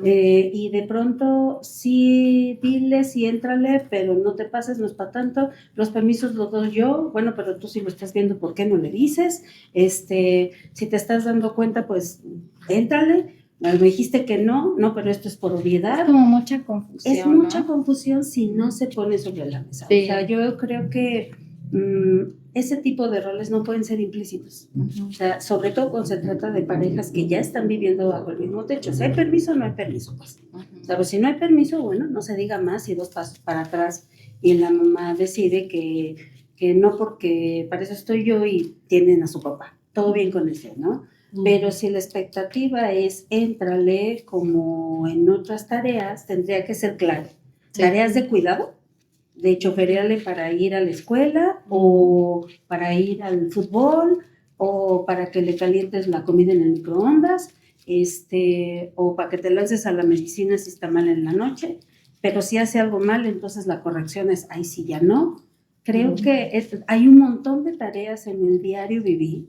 S3: y de pronto sí, diles y éntrale, pero no te pases, no es para tanto, los permisos los doy yo, bueno, pero tú si lo estás viendo, ¿por qué no le dices? Si te estás dando cuenta, pues éntrale. Me dijiste que no, pero esto es por obviedad.
S2: Es como mucha confusión.
S3: Es mucha confusión si no se pone sobre la mesa.
S2: Sí.
S3: O sea, yo creo que ese tipo de roles no pueden ser implícitos. O sea, sobre todo cuando se trata de parejas que ya están viviendo bajo el mismo techo. Si hay permiso o no hay permiso, pues. O sea, pues si no hay permiso, bueno, no se diga más y 2 pasos para atrás y la mamá decide que no, porque para eso estoy yo y tienen a su papá. Todo bien con eso, ¿no? Pero si la expectativa es éntrale como en otras tareas, tendría que ser claro. Sí. Tareas de cuidado, de choferearle para ir a la escuela o para ir al fútbol o para que le calientes la comida en el microondas, o para que te lances a la medicina si está mal en la noche. Pero si hace algo mal, entonces la corrección es ahí sí ya no. Creo que hay un montón de tareas en el diario vivir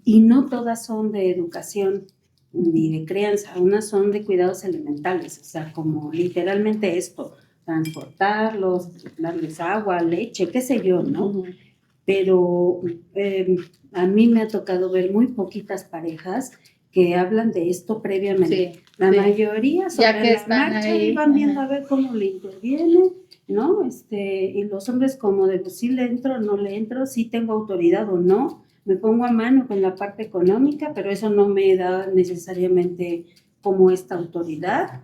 S3: y no todas son de educación ni de crianza, unas son de cuidados elementales, o sea, como literalmente esto, transportarlos, darles agua, leche, qué sé yo, ¿no? Pero a mí me ha tocado ver muy poquitas parejas que hablan de esto previamente. Sí, la mayoría sobre ya que la marcha ahí, van viendo a ver cómo le interviene, ¿no? Y los hombres como de, pues sí le entro, no le entro, sí tengo autoridad o no, me pongo a mano con la parte económica, pero eso no me da necesariamente como esta autoridad,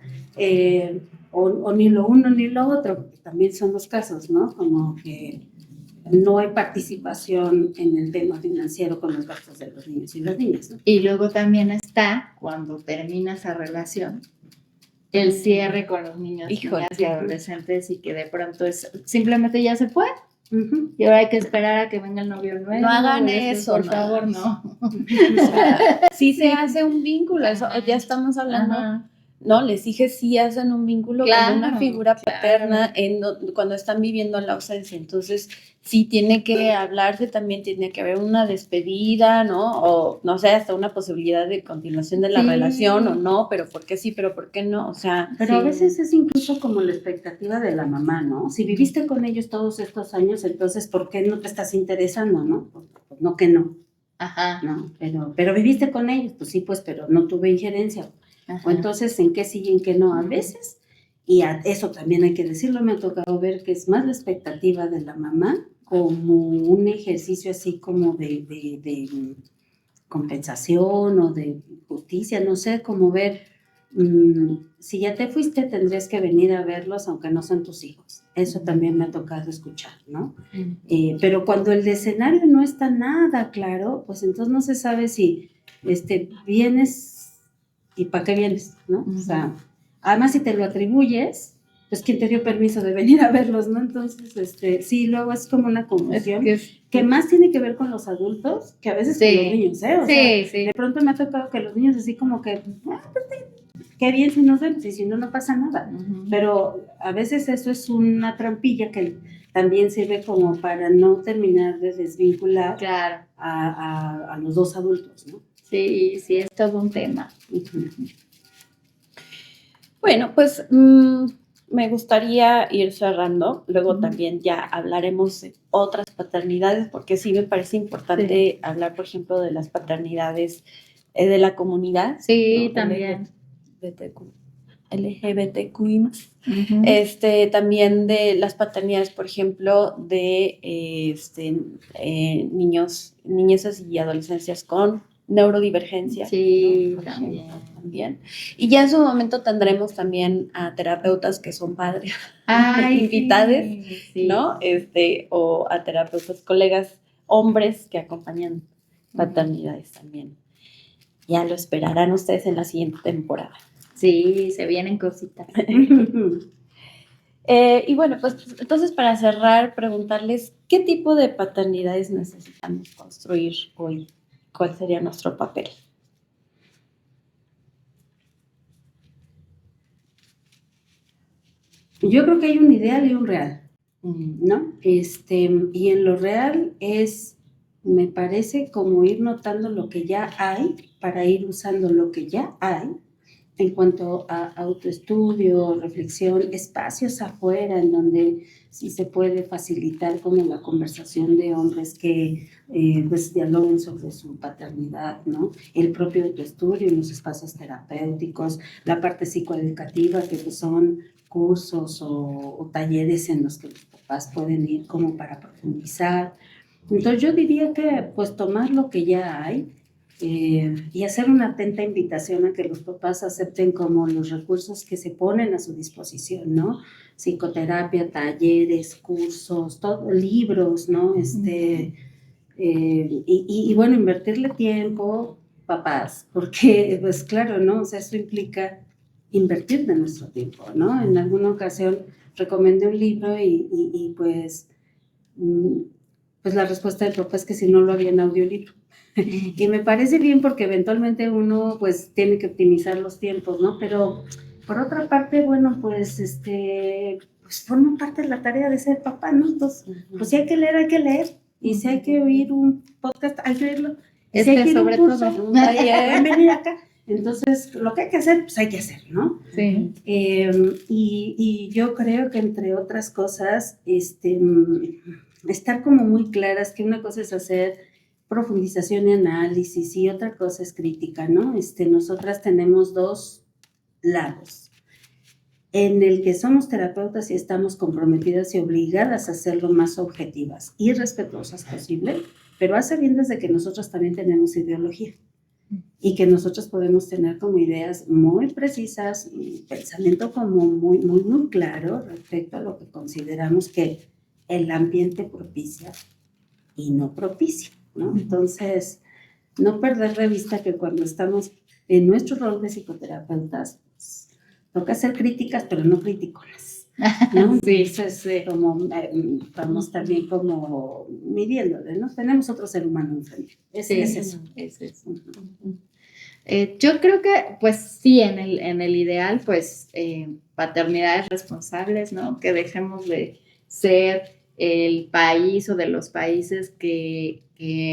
S3: o ni lo uno ni lo otro, porque también son los casos, ¿no? Como que no hay participación en el tema financiero con los gastos de los niños y las niñas, ¿no?
S2: Y luego también está, cuando termina esa relación, el cierre con los niños, niñas y adolescentes, y que de pronto simplemente ya se fue. Y ahora hay que esperar a que venga el novio nuevo.
S1: No hagan eso,
S2: por favor, no.
S1: O sea, sí se hace un vínculo, eso ya estamos hablando. No, les dije sí hacen un vínculo con una figura paterna cuando están viviendo la ausencia. Entonces, sí tiene que hablarse, también tiene que haber una despedida, ¿no? O no sé, hasta una posibilidad de continuación de la relación o no, pero ¿por qué sí, pero por qué no? O sea,
S3: pero a veces es incluso como la expectativa de la mamá, ¿no? Si viviste con ellos todos estos años, entonces ¿por qué no te estás interesando, no? Pues no que no.
S2: Ajá.
S3: No, pero viviste con ellos, pues sí, pues, pero no tuve injerencia. Ajá. O entonces, ¿en qué sí y en qué no? A veces, y a eso también hay que decirlo, me ha tocado ver que es más la expectativa de la mamá como un ejercicio así como de compensación o de justicia, no sé, como ver, si ya te fuiste tendrías que venir a verlos aunque no son tus hijos. Eso también me ha tocado escuchar, ¿no? Pero cuando el escenario no está nada claro, pues entonces no se sabe si vienes y para qué vienes, ¿no? O sea, además si te lo atribuyes, pues quién te dio permiso de venir a verlos, ¿no? Entonces, sí, luego es como una confusión que más tiene que ver con los adultos que a veces con los niños, ¿eh? O sea, de pronto me ha tocado que los niños así como que, qué bien si nos vemos, y si no, no pasa nada. Pero a veces eso es una trampilla que también sirve como para no terminar de desvincular a los dos adultos, ¿no?
S2: Sí, sí, es todo un tema.
S1: Bueno, pues me gustaría ir cerrando, luego también ya hablaremos de otras paternidades, porque sí me parece importante hablar, por ejemplo, de las paternidades de la comunidad.
S2: Sí,
S1: ¿no?
S2: también.
S1: LGBTQI+. También de las paternidades, por ejemplo, de niñezas y adolescencias con neurodivergencia.
S2: Sí,
S1: ¿no?
S2: también.
S1: Y ya en su momento tendremos también a terapeutas que son padres invitados,
S2: sí.
S1: ¿no? O a terapeutas, colegas, hombres que acompañan paternidades también. Ya lo esperarán ustedes en la siguiente temporada.
S2: Sí, se vienen cositas.
S1: Y bueno, pues entonces para cerrar, preguntarles qué tipo de paternidades necesitamos construir hoy. ¿Cuál sería nuestro papel?
S3: Yo creo que hay un ideal y un real, ¿no? Y en lo real me parece como ir notando lo que ya hay para ir usando lo que ya hay en cuanto a autoestudio, reflexión, espacios afuera en donde sí se puede facilitar como la conversación de hombres que pues dialoguen sobre su paternidad, ¿no? El propio autoestudio en los espacios terapéuticos, la parte psicoeducativa que pues son cursos o talleres en los que los papás pueden ir como para profundizar. Entonces yo diría que pues tomar lo que ya hay y hacer una atenta invitación a que los papás acepten como los recursos que se ponen a su disposición, ¿no? Psicoterapia, talleres, cursos, libros, ¿no? Y bueno, invertirle tiempo, papás, porque pues claro, ¿no? O sea, eso implica invertir de nuestro tiempo, ¿no? En alguna ocasión recomendé un libro y pues la respuesta del papá es que si no lo había en audiolibro. Y me parece bien porque eventualmente uno pues tiene que optimizar los tiempos, ¿no? Pero por otra parte, bueno, pues pues forma parte de la tarea de ser papá, ¿no? Entonces, pues si hay que leer, hay que leer. Y si hay que oír un podcast, hay que oírlo. Y si hay que ir a un curso, hay que venir acá. Entonces, lo que hay que hacer, pues hay que hacer, ¿no?
S2: Sí.
S3: Y yo creo que entre otras cosas, estar como muy claras que una cosa es hacer profundización y análisis y otra cosa es crítica, ¿no? Nosotras tenemos dos lados en el que somos terapeutas y estamos comprometidas y obligadas a ser lo más objetivas y respetuosas posible, pero a sabiendas de que nosotros también tenemos ideología y que nosotros podemos tener como ideas muy precisas y pensamiento como muy, muy, muy claro respecto a lo que consideramos que el ambiente propicia y no propicia, ¿no? Entonces, no perder de vista que cuando estamos en nuestro rol de psicoterapeutas, pues, toca hacer críticas, pero no criticonas, ¿no?
S2: Sí.
S3: Entonces, vamos también como midiéndole, ¿no? Tenemos otro ser humano enfrente. Es eso.
S2: Yo creo que, pues sí, en el ideal, pues paternidades responsables, ¿no? Que dejemos de ser el país o de los países que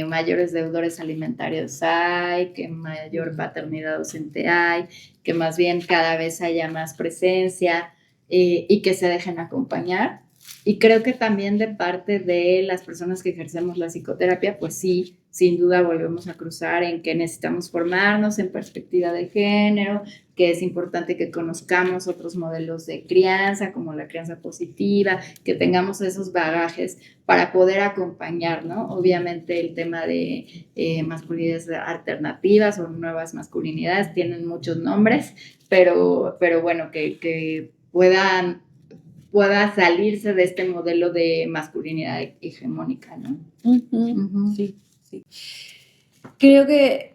S2: mayores deudores alimentarios hay, que mayor paternidad docente hay, que más bien cada vez haya más presencia y que se dejen acompañar. Y creo que también de parte de las personas que ejercemos la psicoterapia, pues sí, sin duda volvemos a cruzar en que necesitamos formarnos en perspectiva de género, que es importante que conozcamos otros modelos de crianza, como la crianza positiva, que tengamos esos bagajes para poder acompañar, ¿no? Obviamente el tema de masculinidades alternativas o nuevas masculinidades tienen muchos nombres, pero bueno, que pueda salirse de este modelo de masculinidad hegemónica, ¿no?
S1: Sí. Creo que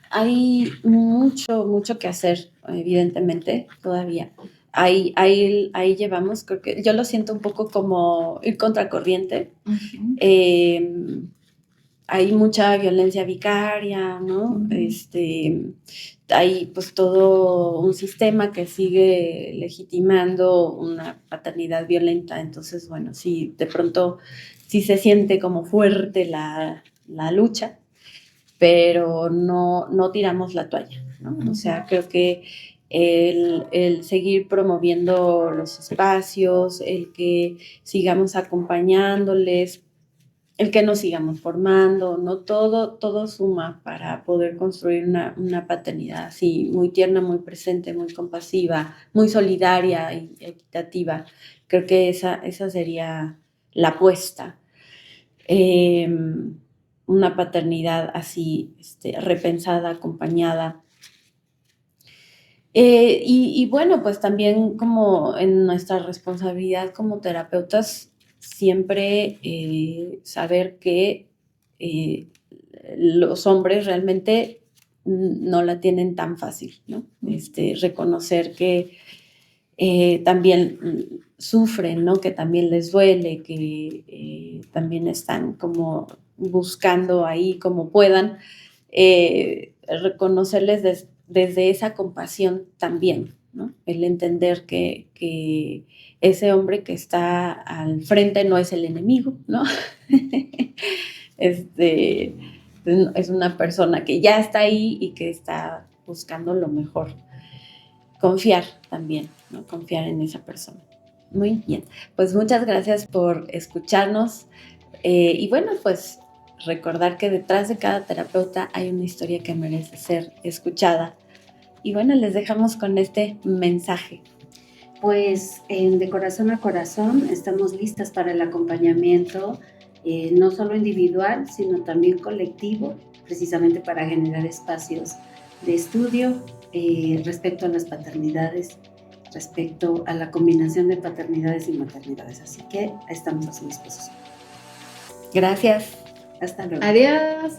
S1: hay mucho que hacer, evidentemente, todavía. Ahí llevamos, creo que yo lo siento un poco como ir contracorriente. Hay mucha violencia vicaria, ¿no? Hay pues todo un sistema que sigue legitimando una paternidad violenta, entonces, bueno, sí, de pronto sí se siente como fuerte la lucha, pero no tiramos la toalla, ¿no? O sea, creo que el seguir promoviendo los espacios, el que sigamos acompañándoles, el que nos sigamos formando, ¿no? Todo suma para poder construir una paternidad así muy tierna, muy presente, muy compasiva, muy solidaria y equitativa. Creo que esa sería la apuesta. Una paternidad así, repensada, acompañada. Y bueno, pues también como en nuestra responsabilidad como terapeutas, siempre saber que los hombres realmente no la tienen tan fácil, ¿no? Reconocer que también sufren, ¿no? Que también les duele, que también están como buscando ahí como puedan, reconocerles desde esa compasión también, ¿no? El entender que ese hombre que está al frente no es el enemigo, ¿no? Es una persona que ya está ahí y que está buscando lo mejor. Confiar también, ¿no? Confiar en esa persona. Muy bien, pues muchas gracias por escucharnos y bueno, pues recordar que detrás de cada terapeuta hay una historia que merece ser escuchada. Y bueno, les dejamos con este mensaje.
S3: Pues de corazón a corazón estamos listas para el acompañamiento, no solo individual, sino también colectivo, precisamente para generar espacios de estudio respecto a las paternidades, respecto a la combinación de paternidades y maternidades. Así que estamos a su disposición.
S1: Gracias.
S3: Hasta luego.
S2: Adiós.